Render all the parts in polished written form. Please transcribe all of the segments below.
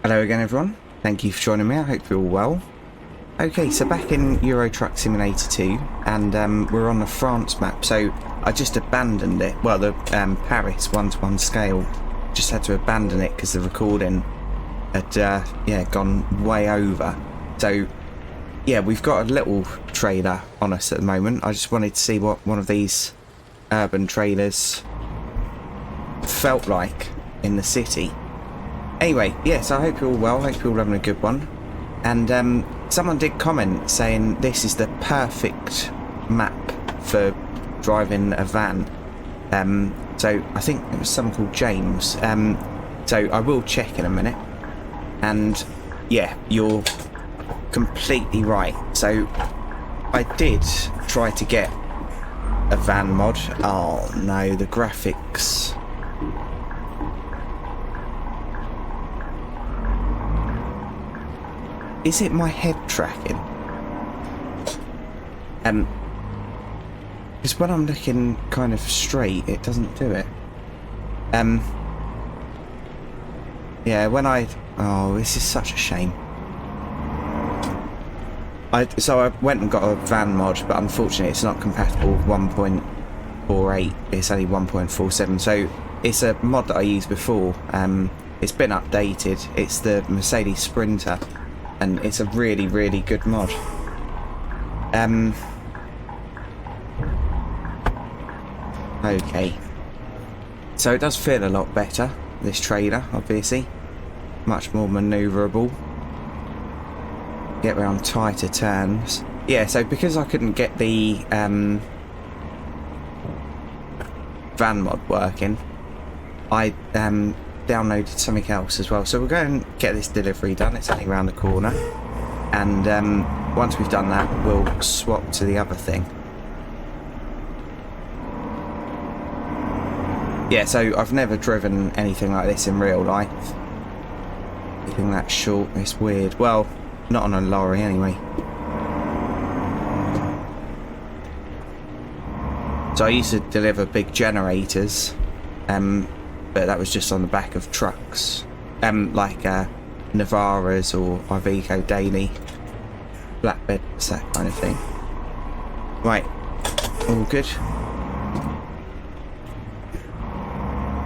Hello again everyone, thank you for joining me, I hope you're all well. Okay, so back in Euro Truck Simulator 2, and we're on the France map, so I just abandoned it, well the Paris 1:1 scale, just had to abandon it because the recording had gone way over. So yeah, we've got a little trailer on us at the moment. I just wanted to see what one of these urban trailers felt like in the city. Anyway, yes, I hope you're all well, hope you're all having a good one. And someone did comment saying this is the perfect map for driving a van. So I think it was someone called James. So I will check in a minute. And yeah, you're completely right. So I did try to get a van mod. Oh no, the graphics. Is it my head tracking? Because when I'm looking kind of straight, it doesn't do it. Yeah, when oh, this is such a shame. So I went and got a van mod, but unfortunately it's not compatible with 1.48. It's only 1.47. So it's a mod that I used before. It's been updated. It's the Mercedes Sprinter. And it's a really, really good mod. Okay. So it does feel a lot better, this trailer, obviously. Much more manoeuvrable. Get around tighter turns. Yeah, so because I couldn't get the van mod working, I downloaded something else as well. So we'll go and get this delivery done. It's only around the corner, and once we've done that, we'll swap to the other thing. Yeah, so I've never driven anything like this in real life. Anything that short, it's weird. Well, not on a lorry anyway. So I used to deliver big generators, but that was just on the back of trucks, like Navaras or Iveco Daily, flatbeds, that kind of thing. Right, all good.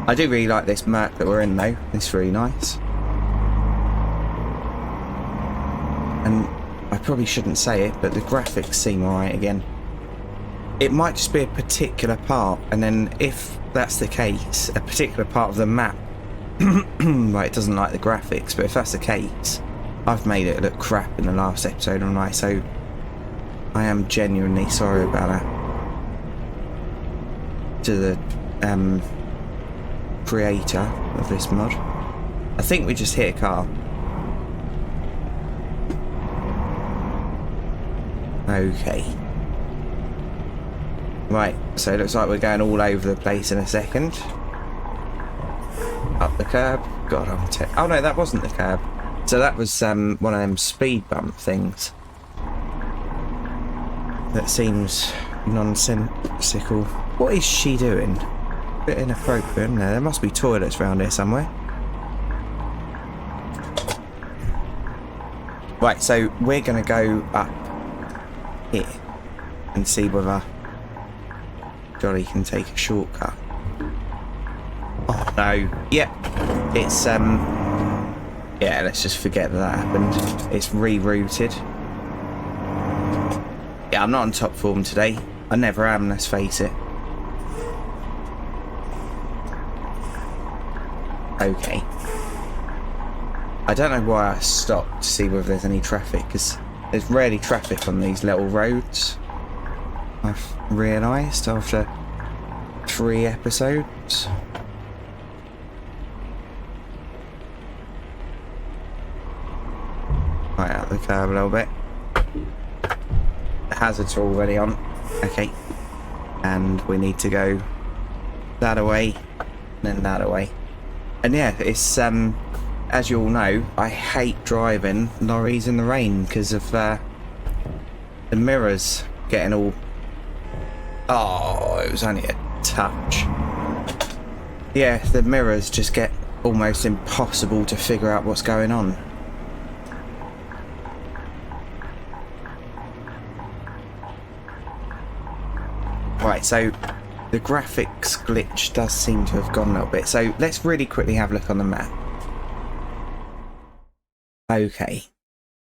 I do really like this map that we're in though, it's really nice. And I probably shouldn't say it, but the graphics seem alright again. It might just be a particular part, and then if that's the case, a particular part of the map, right, it doesn't like the graphics, but if that's the case, I've made it look crap in the last episode, alright, so I am genuinely sorry about that. To the creator of this mod. I think we just hit a car. Okay. Right, so it looks like we're going all over the place in a second. Up the curb. God, oh no, that wasn't the curb. So that was one of them speed bump things. That seems nonsensical. What is she doing? A bit inappropriate, isn't there? There must be toilets around here somewhere. Right, so we're going to go up here and see whether Jolly can take a shortcut. Oh no, yep, it's yeah, let's just forget that happened. It's rerouted. Yeah, I'm not on top form today. I never am, let's face it. Okay. I don't know why I stopped to see whether there's any traffic, because there's rarely traffic on these little roads, I've realised after 3 episodes. Right out the curb a little bit. The hazards are already on. Okay. And we need to go that away, then that away. And yeah, it's as you all know, I hate driving lorries in the rain because of the mirrors getting all... Oh, it was only a touch. Yeah, the mirrors just get almost impossible to figure out what's going on. Right, so the graphics glitch does seem to have gone a little bit. So let's really quickly have a look on the map. Okay,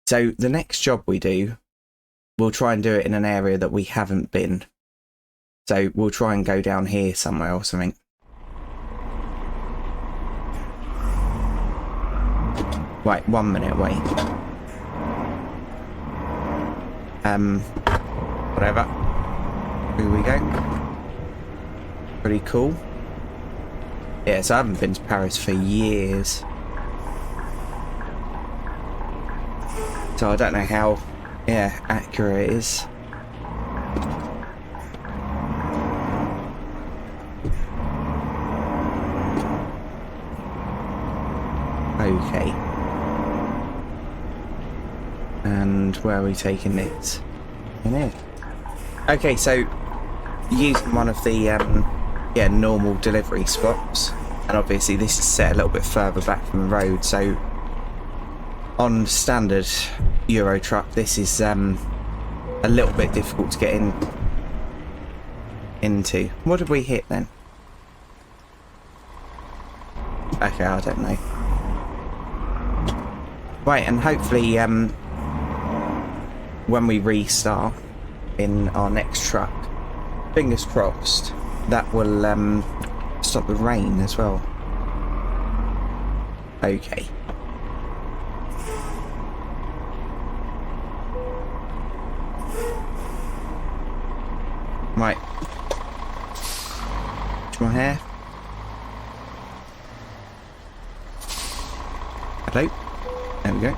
so the next job we do, we'll try and do it in an area that we haven't been. So we'll try and go down here somewhere or something. Right, 1 minute, wait. Whatever. Here we go. Pretty cool. Yeah, so I haven't been to Paris for years. So I don't know how, yeah, accurate it is. Okay. And where are we taking it? In here. Okay, so using one of the normal delivery spots, and obviously this is set a little bit further back from the road, so on standard Euro truck this is a little bit difficult to get into. What did we hit then? Okay, I don't know. Right, and hopefully when we restart in our next truck, fingers crossed, that will stop the rain as well. Okay. Right. To my hair. Hello. There we go.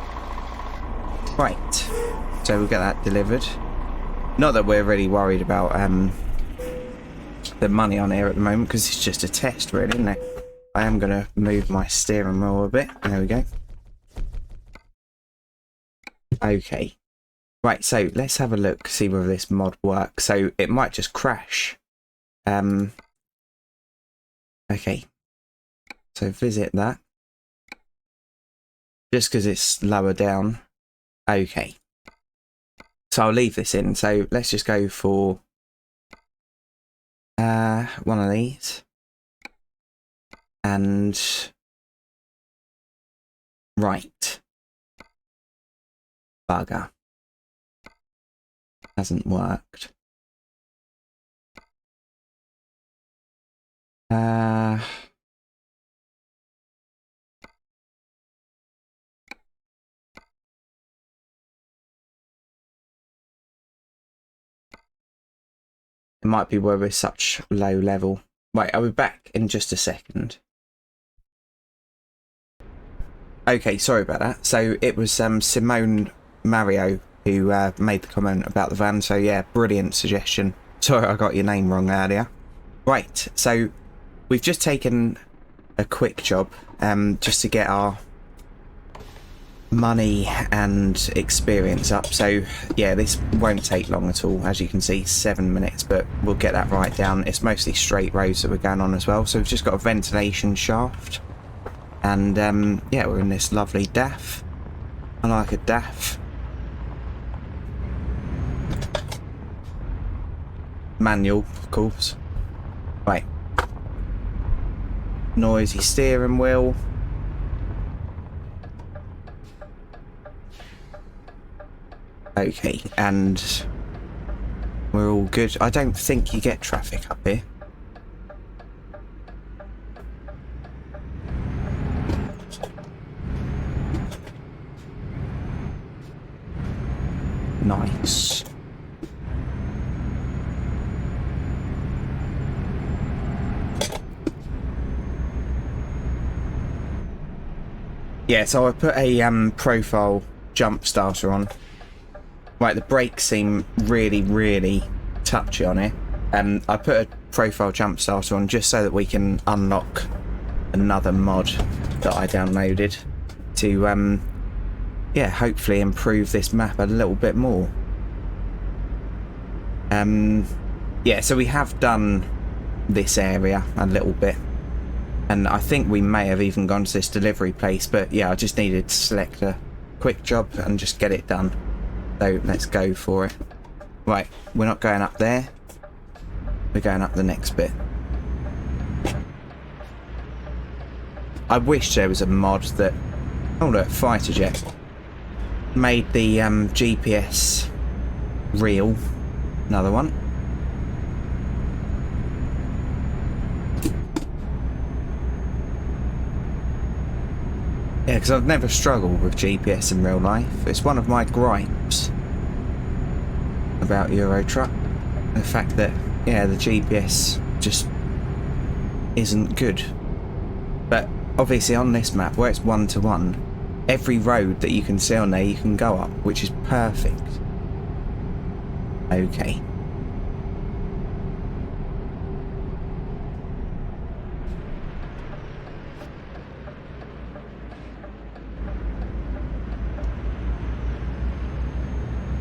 Right. So we'll get that delivered. Not that we're really worried about the money on here at the moment, because it's just a test really, isn't it? I am going to move my steering wheel a bit. There we go. Okay. Right, so let's have a look, see whether this mod works. So it might just crash. Okay. So visit that. Just because it's lower down. Okay. So I'll leave this in. So let's just go for one of these. And right. Bugger. Hasn't worked. It might be where we're such low level. Right, I'll be back in just a second. Okay, sorry about that. So it was Simone Mario who made the comment about the van. So yeah, brilliant suggestion. Sorry I got your name wrong earlier. Right, so we've just taken a quick job just to get our money and experience up. So yeah, this won't take long at all. As you can see, 7 minutes, but we'll get that right down. It's mostly straight roads that we're going on as well. So we've just got a ventilation shaft, and yeah, we're in this lovely DAF. I like a DAF. Manual, of course. Right. Noisy steering wheel. Okay, and we're all good. I don't think you get traffic up here. Nice. Yeah, so I put a profile jump starter on. Right, the brakes seem really, really touchy on it. I put a profile jump starter on just so that we can unlock another mod that I downloaded to, yeah, hopefully improve this map a little bit more. Yeah, so we have done this area a little bit. And I think we may have even gone to this delivery place, but yeah, I just needed to select a quick job and just get it done. So let's go for it. Right, we're not going up there. We're going up the next bit. I wish there was a mod that... Oh look, fighter jet. Made the GPS real. Another one. Yeah, because I've never struggled with GPS in real life. It's one of my gripes about Euro Truck. The fact that, yeah, the GPS just isn't good. But obviously on this map, where it's 1-to-1, every road that you can see on there you can go up, which is perfect. Okay.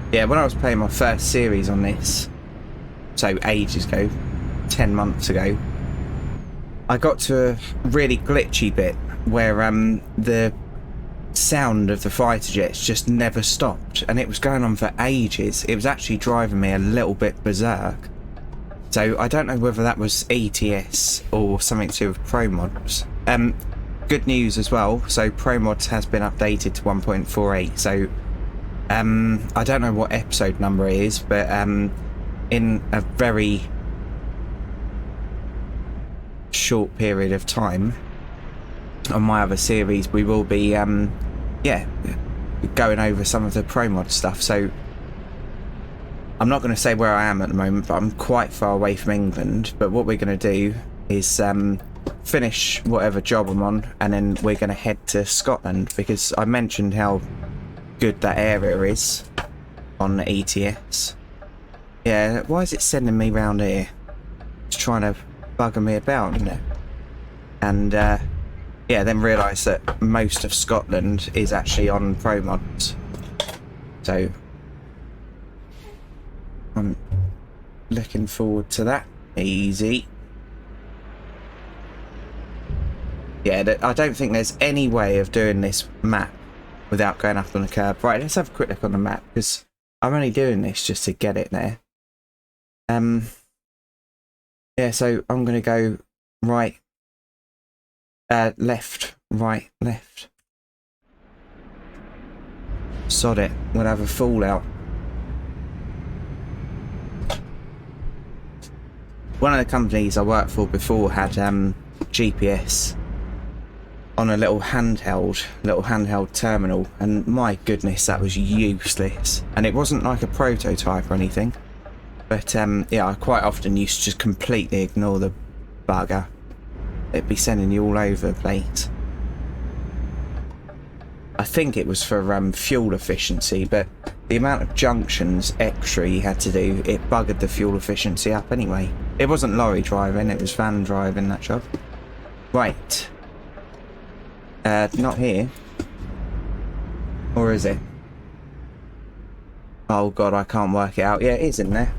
Yeah, when I was playing my first series on this, so ages ago, 10 months ago, I got to a really glitchy bit where the sound of the fighter jets just never stopped, and it was going on for ages. It was actually driving me a little bit berserk. So I don't know whether that was ETS or something to do with Pro Mods. Good news as well, so Pro Mods has been updated to 1.48, so I don't know what episode number it is, but in a very short period of time on my other series we will be yeah, going over some of the Pro Mod stuff. So I'm not going to say where I am at the moment, but I'm quite far away from England. But what we're going to do is finish whatever job I'm on, and then we're going to head to Scotland, because I mentioned how good that area is on ETS. Yeah, why is it sending me round here? It's trying to bugger me about, isn't it? And yeah, then realise that most of Scotland is actually on Pro Mods. So I'm looking forward to that. Easy. Yeah, I don't think there's any way of doing this map without going up on the curb. Right, let's have a quick look on the map, because I'm only doing this just to get it there. Yeah, so I'm going to go right, left, right, left. Sod it, we'll have a fallout. One of the companies I worked for before had GPS on a little handheld terminal, and my goodness, that was useless. And it wasn't like a prototype or anything, but yeah, I quite often used to just completely ignore the bugger. It'd be sending you all over the place. I think it was for fuel efficiency, but the amount of junctions extra you had to do, it buggered the fuel efficiency up anyway. It wasn't lorry driving, it was van driving, that job. Right. Not here. Or is it? Oh god, I can't work it out. Yeah, it is in there.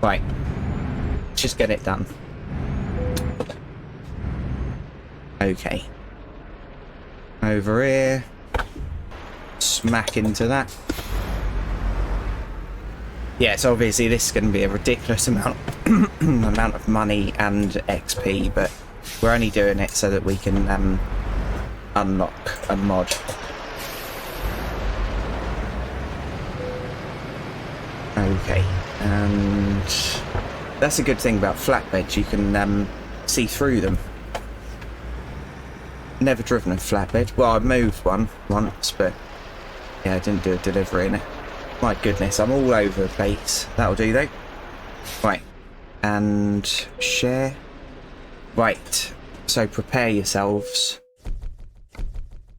Right. Just get it done. Okay. Over here. Smack into that. Yeah, so obviously this is going to be a ridiculous amount of money and XP, but we're only doing it so that we can unlock a mod. Okay, and that's a good thing about flatbeds, you can see through them. Never driven a flatbed. Well, I've moved one once, but yeah, I didn't do a delivery in it. My goodness, I'm all over the place. That'll do though. Right, and share. Right, so prepare yourselves.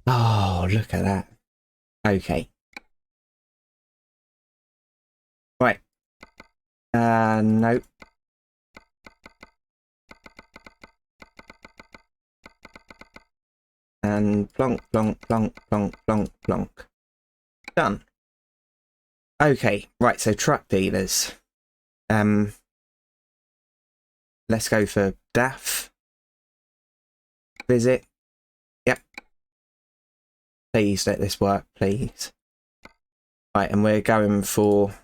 Oh, look at that. Okay. Right. Nope. And plonk, plonk, plonk, plonk, plonk, plonk. Done. Okay, right, so truck dealers. let's go for DAF. Visit. Yep. Please let this work, please. Right, and we're going for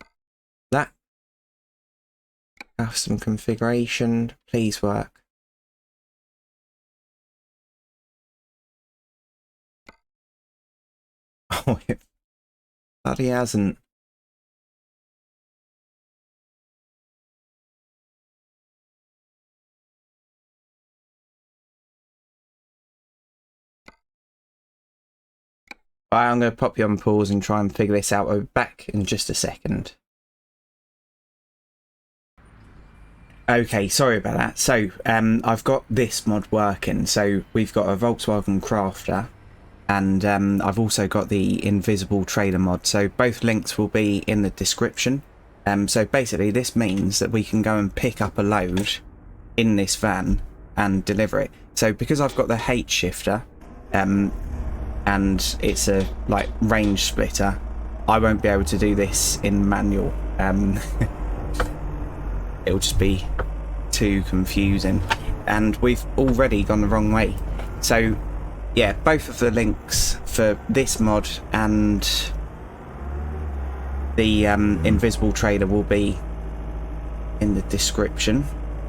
that. Custom configuration. Please work. Oh, it bloody hasn't. Right, I'm going to pop you on pause and try and figure this out. I'll be back in just a second. Okay, sorry about that. So, I've got this mod working. So, we've got a Volkswagen Crafter, and I've also got the Invisible Trailer mod. So, both links will be in the description. So, basically, this means that we can go and pick up a load in this van and deliver it. So, because I've got the H shifter, and it's a like range splitter, I won't be able to do this in manual. It'll just be too confusing, and we've already gone the wrong way. So yeah, both of the links for this mod and the invisible trailer will be in the description.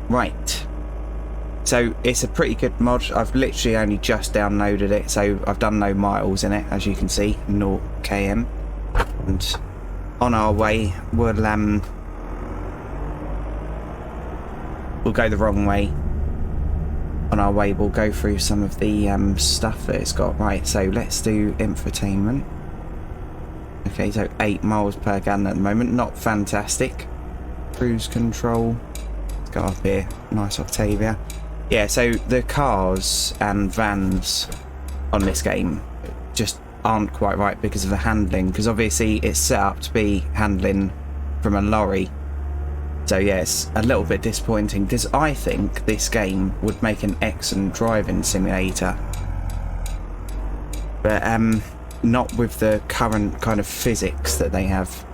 Right, so it's a pretty good mod. I've literally only just downloaded it, so I've done no miles in it, as you can see, 0 km. And on our way, we'll go the wrong way. On our way, we'll go through some of the stuff that it's got. Right, so let's do infotainment. Okay, so 8 miles per gallon at the moment, not fantastic. Cruise control. Let's go up here. Nice Octavia. Yeah, so the cars and vans on this game just aren't quite right because of the handling, because obviously it's set up to be handling from a lorry. So yeah, it's a little bit disappointing, because I think this game would make an excellent driving simulator, but not with the current kind of physics that they have.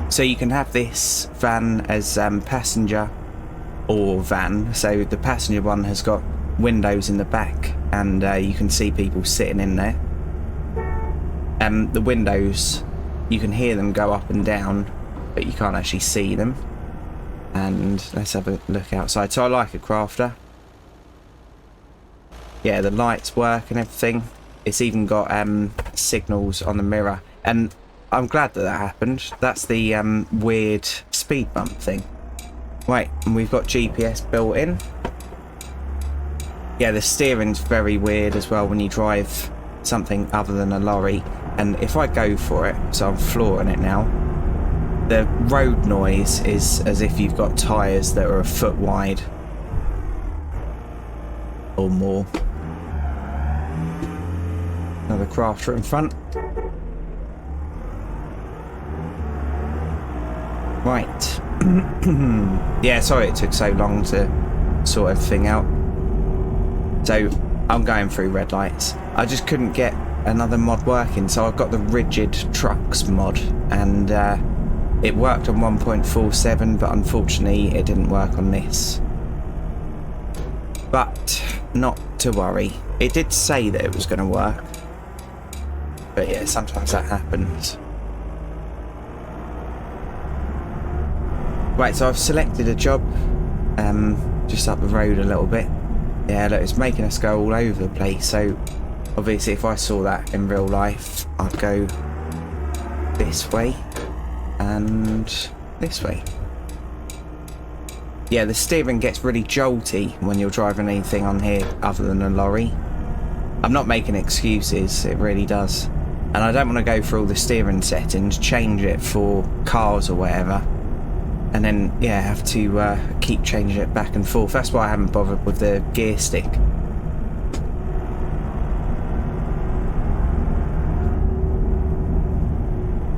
So you can have this van as passenger or van. So the passenger one has got windows in the back, and you can see people sitting in there. The windows, you can hear them go up and down, but you can't actually see them. And let's have a look outside. So I like a crafter. Yeah, the lights work and everything. It's even got signals on the mirror, and I'm glad that happened. That's the weird speed bump thing. Right, and we've got GPS built in. Yeah, the steering's very weird as well when you drive something other than a lorry. And if I go for it, so I'm flooring it now, the road noise is as if you've got tyres that are a foot wide or more. Another crafter in front. Right. Yeah, sorry it took so long to sort everything out. So I'm going through red lights. I just couldn't get another mod working, so I've got the rigid trucks mod, and it worked on 1.47, but unfortunately it didn't work on this. But not to worry, it did say that it was going to work, but yeah, sometimes that happens. Right, so I've selected a job just up the road a little bit. Yeah, look, it's making us go all over the place. So obviously if I saw that in real life, I'd go this way and this way. Yeah, the steering gets really jolty when you're driving anything on here other than a lorry. I'm not making excuses, it really does. And I don't want to go through all the steering settings, change it for cars or whatever, and then yeah, have to keep changing it back and forth. That's why I haven't bothered with the gear stick.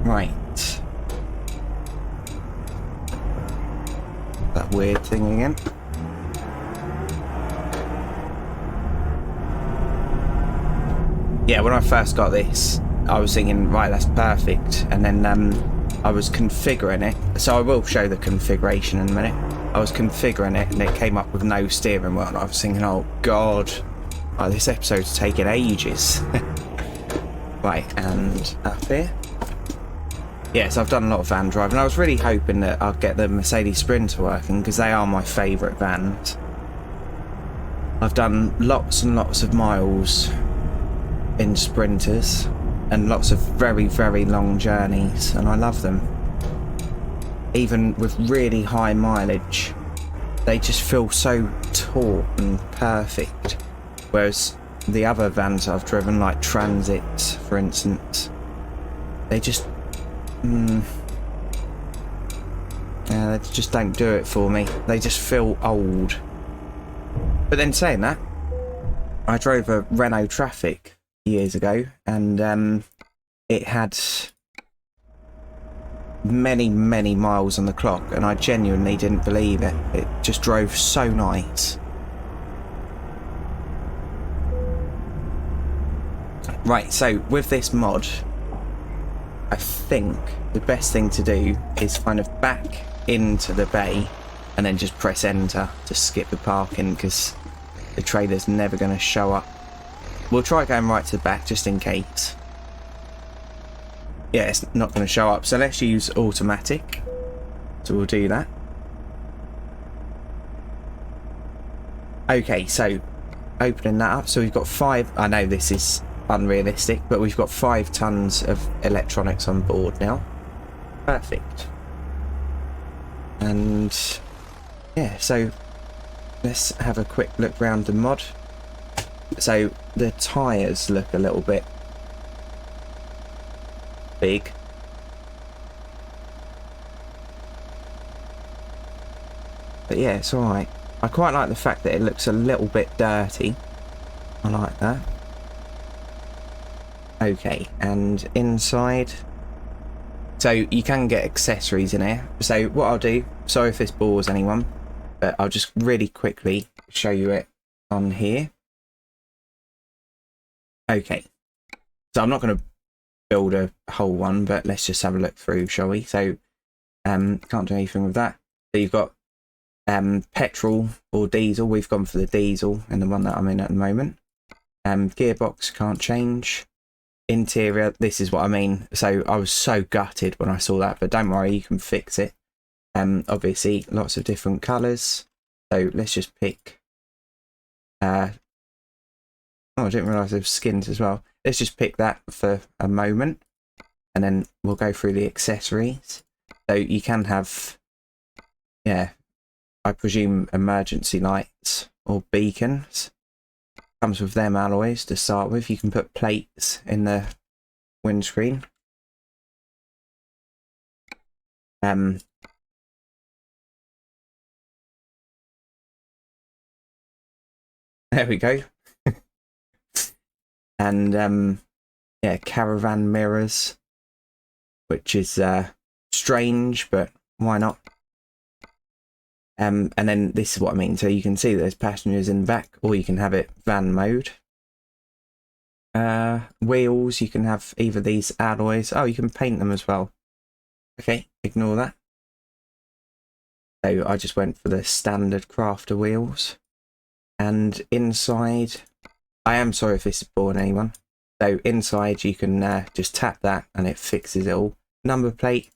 Right. That weird thing again. Yeah, when I first got this, I was thinking, right, that's perfect, and then I was configuring it, so I will show the configuration in a minute. I was configuring it and it came up with no steering wheel, and I was thinking, oh god, oh, this episode's taking ages. Right, and up here. Yes, I've done a lot of van driving. I was really hoping that I'd get the Mercedes Sprinter working, because they are my favourite vans. I've done lots and lots of miles in Sprinters and lots of very, very long journeys, and I love them. Even with really high mileage, they just feel so taut and perfect. Whereas the other vans I've driven, like Transits, for instance, they just... they just don't do it for me. They just feel old. But then saying that, I drove a Renault Traffic years ago, and it had many, many miles on the clock, and I genuinely didn't believe it. It just drove so nice. Right, so with this mod, I think the best thing to do is kind of back into the bay and then just press enter to skip the parking, because the trailer's never going to show up. We'll try going right to the back just in case. Yeah, it's not going to show up, so let's use automatic. So we'll do that. Okay, so opening that up, so we've got 5, I know this is unrealistic, but we've got 5 tons of electronics on board now. Perfect. And yeah, so let's have a quick look around the mod. So the tyres look a little bit big. But yeah, it's alright. I quite like the fact that it looks a little bit dirty. I like that. Okay, and inside, so you can get accessories in here. So what I'll do, sorry if this bores anyone, but I'll just really quickly show you it on here. Okay, so I'm not going to build a whole one, but let's just have a look through, shall we? So can't do anything with that. So you've got petrol or diesel. We've gone for the diesel in the one that I'm in at the moment. Gearbox can't change. Interior, this is what I mean. So I was so gutted when I saw that, but don't worry, you can fix it. Obviously lots of different colours, so let's just pick oh, I didn't realise there was skins as well. Let's just pick that for a moment, and then we'll go through the accessories. So you can have, yeah, I presume emergency lights or beacons. Comes with them alloys to start with. You can put plates in the windscreen. There we go. And yeah, caravan mirrors, which is strange, but why not? And then this is what I mean. So you can see there's passengers in the back, or you can have it van mode. Wheels, you can have either these alloys. Oh, you can paint them as well. Okay, ignore that. So I just went for the standard crafter wheels. And inside, I am sorry if this is boring anyone. So inside you can just tap that and it fixes it all. Number plate,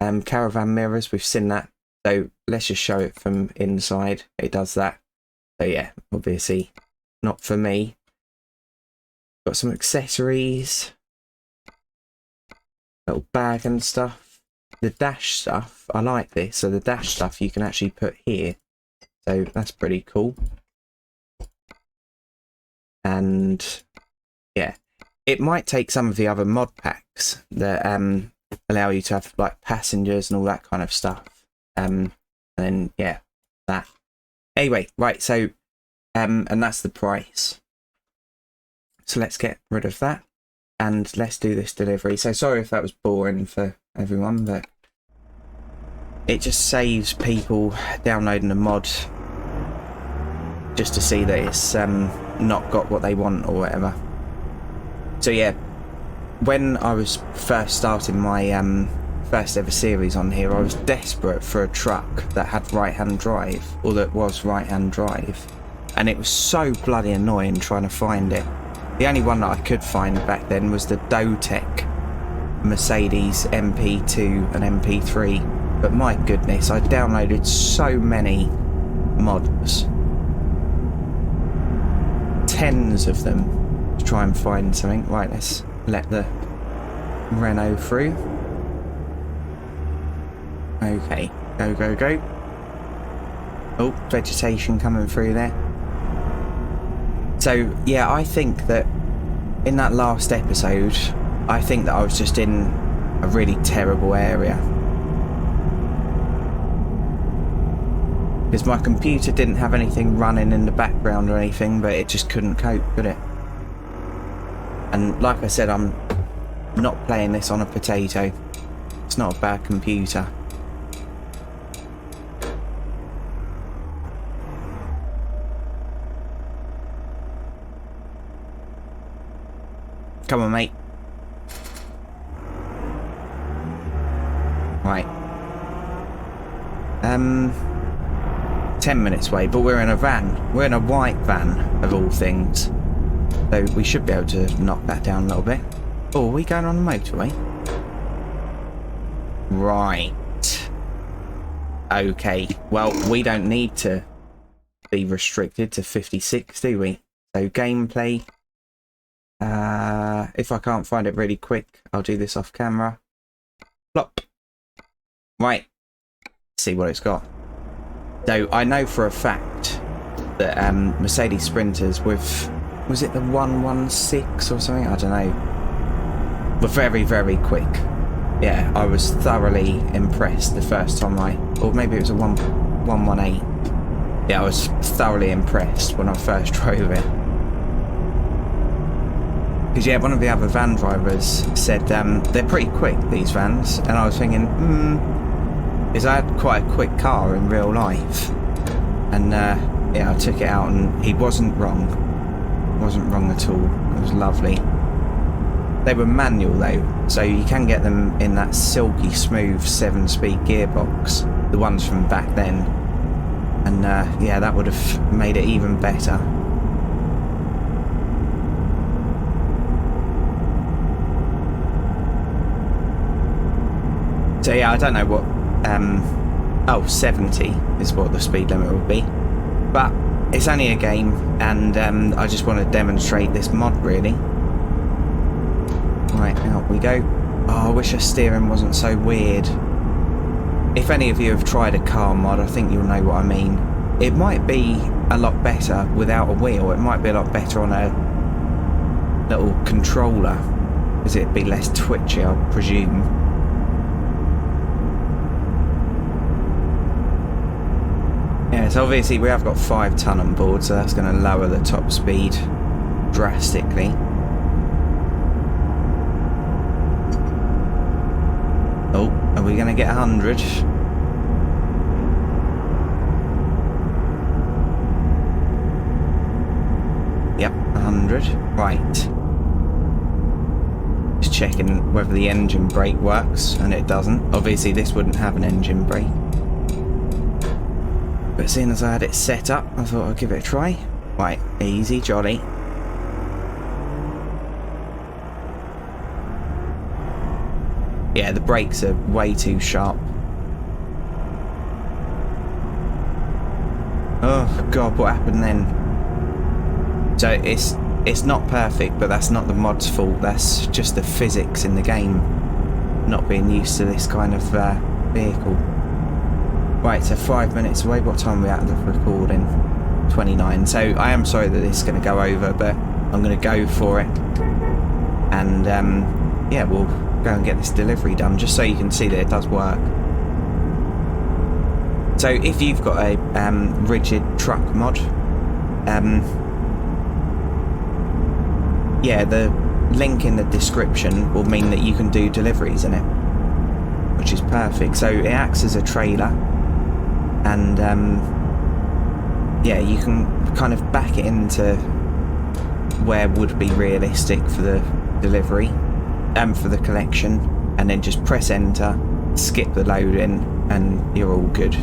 caravan mirrors, we've seen that. So let's just show it from inside. It does that. So yeah, obviously not for me. Got some accessories, little bag and stuff. The dash stuff, I like this. So the dash stuff you can actually put here. So that's pretty cool. And yeah, it might take some of the other mod packs that allow you to have like passengers and all that kind of stuff. And then yeah, that. Anyway, right, so and that's the price. So let's get rid of that and let's do this delivery. So sorry if that was boring for everyone, but it just saves people downloading a mod just to see that it's not got what they want or whatever. So yeah, when I was first starting my first ever series on here, I was desperate for a truck that had right-hand drive, or that was right-hand drive, and it was so bloody annoying trying to find it. The only one that I could find back then was the Dotec Mercedes MP2 and MP3, but my goodness, I downloaded so many mods, tens of them, to try and find something. Right, let's let the Renault through. Okay, go, go, go. Oh, vegetation coming through there. So, yeah, I think that in that last episode, I think that I was just in a really terrible area. Because my computer didn't have anything running in the background or anything, but it just couldn't cope, could it? And like I said, I'm not playing this on a potato. It's not a bad computer. Come on, mate. Right. 10 minutes away, but we're in a van. We're in a white van, of all things. So we should be able to knock that down a little bit. Oh, are we going on the motorway? Right. Okay. Well, we don't need to be restricted to 56, do we? So gameplay. If I can't find it really quick, I'll do this off camera. Plop. Right. Let's see what it's got. So I know for a fact that Mercedes Sprinters with, was it the 116 or something? I don't know. Were very, very quick. Yeah, I was thoroughly impressed the first time or maybe it was a 118. Yeah, I was thoroughly impressed when I first drove it. Because yeah, one of the other van drivers said they're pretty quick, these vans, and I was thinking, because I had quite a quick car in real life, and yeah, I took it out and he wasn't wrong. Wasn't wrong at all. It was lovely. They were manual though, so you can get them in that silky smooth 7-speed gearbox, the ones from back then, and yeah, that would have made it even better. So yeah, I don't know what, oh, 70 is what the speed limit would be, but it's only a game, and I just want to demonstrate this mod really. Right, out we go. Oh, I wish the steering wasn't so weird. If any of you have tried a car mod, I think you'll know what I mean. It might be a lot better without a wheel, it might be a lot better on a little controller, because it'd be less twitchy, I presume. Yeah, so obviously we have got 5 ton on board, so that's going to lower the top speed drastically. Oh, are we going to get 100? Yep, 100. Right. Just checking whether the engine brake works, and it doesn't. Obviously this wouldn't have an engine brake. But seeing as I had it set up, I thought I'd give it a try. Right, easy, jolly. Yeah, the brakes are way too sharp. Oh god, what happened then? So it's not perfect, but that's not the mod's fault. That's just the physics in the game, not being used to this kind of vehicle. Right, so 5 minutes away. What time are we at the recording? 29. So I am sorry that this is going to go over, but I'm going to go for it. And yeah, we'll go and get this delivery done, just so you can see that it does work. So if you've got a rigid truck mod, yeah, the link in the description will mean that you can do deliveries in it, which is perfect. So it acts as a trailer. And yeah, you can kind of back it into where would be realistic for the delivery, for the collection, and then just press enter, skip the load in and you're all good.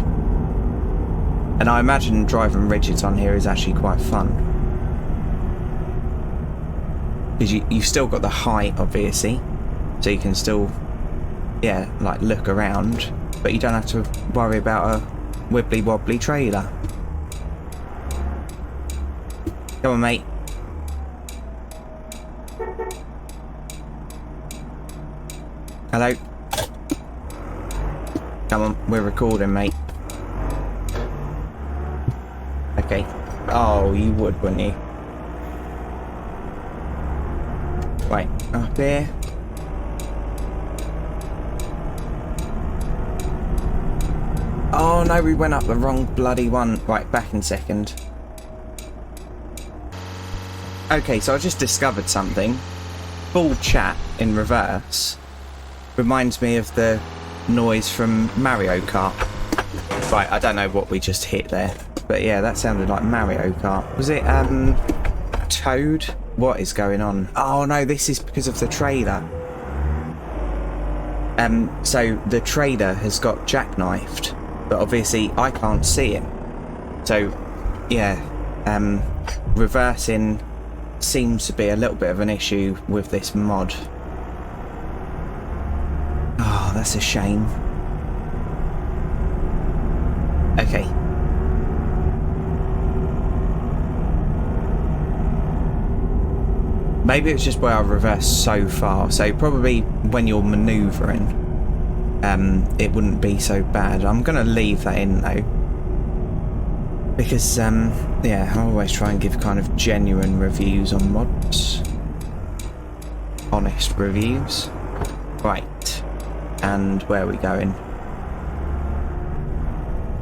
And I imagine driving rigids on here is actually quite fun. Because you've still got the height, obviously. So you can still, yeah, like look around. But you don't have to worry about a wibbly wobbly trailer. Come on, mate. Hello. Come on, we're recording, mate. Okay. Oh, you would, wouldn't you? Right, up here. Oh no, we went up the wrong bloody one. Right, back in second. Okay, so I just discovered something. Full chat in reverse reminds me of the noise from Mario Kart. Right, I don't know what we just hit there, but yeah, that sounded like Mario Kart. Was it Toad? What is going on? Oh no, this is because of the trailer. So the trailer has got jackknifed, but obviously I can't see him. So yeah, reversing seems to be a little bit of an issue with this mod. Oh, that's a shame. Okay. Maybe it's just where I reversed so far. So probably when you're manoeuvring, it wouldn't be so bad. I'm going to leave that in though. Because, yeah, I always try and give kind of genuine reviews on mods. Honest reviews. Right. And where are we going?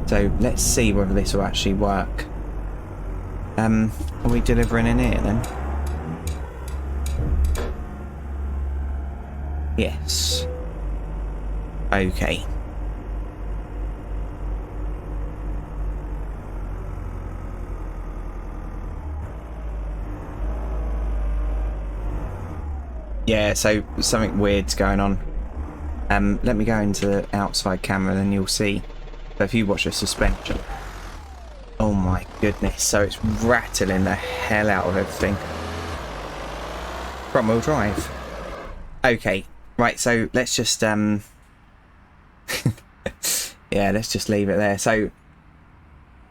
So let's see whether this will actually work. Are we delivering in here then? Yes. Okay. Yeah, so something weird's going on. Let me go into the outside camera, then you'll see. So if you watch the suspension. Oh my goodness, so it's rattling the hell out of everything. Front wheel drive. Okay, right, so let's just yeah, let's just leave it there. So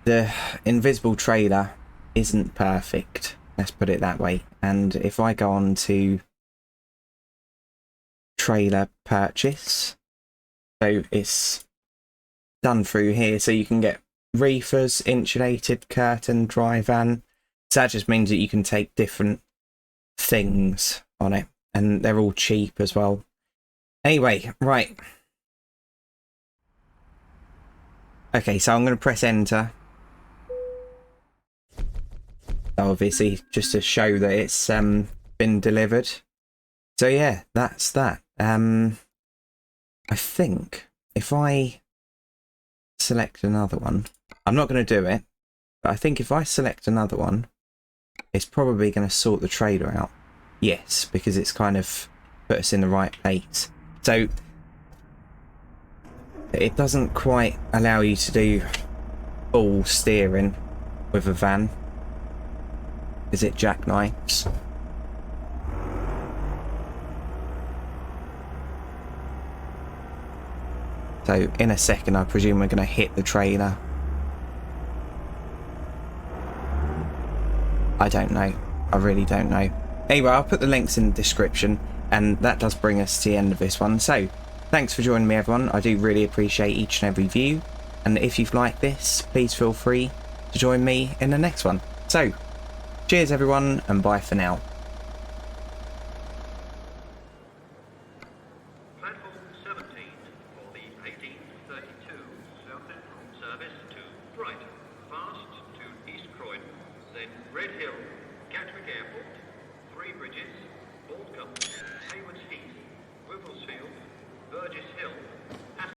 the invisible trailer isn't perfect, let's put it that way. And if I go on to trailer purchase, so it's done through here, so you can get reefers, insulated, curtain, dry van. So that just means that you can take different things on it, and they're all cheap as well. Anyway, right. Okay, so I'm going to press enter. Obviously, just to show that it's been delivered. So yeah, that's that. I think if I select another one, I'm not going to do it, but I think if I select another one, it's probably going to sort the trailer out. Yes, because it's kind of put us in the right place. So it doesn't quite allow you to do full steering with a van. Is it jackknifes? So in a second, I presume we're going to hit the trailer. I don't know. I really don't know. Anyway, I'll put the links in the description, and that does bring us to the end of this one. So thanks for joining me, everyone. I do really appreciate each and every view. And if you've liked this, please feel free to join me in the next one. So cheers, everyone, and bye for now. Red Hill, Gatwick Airport, Three Bridges, Bald Gum, Haywards Heath, Wivelsfield, Burgess Hill,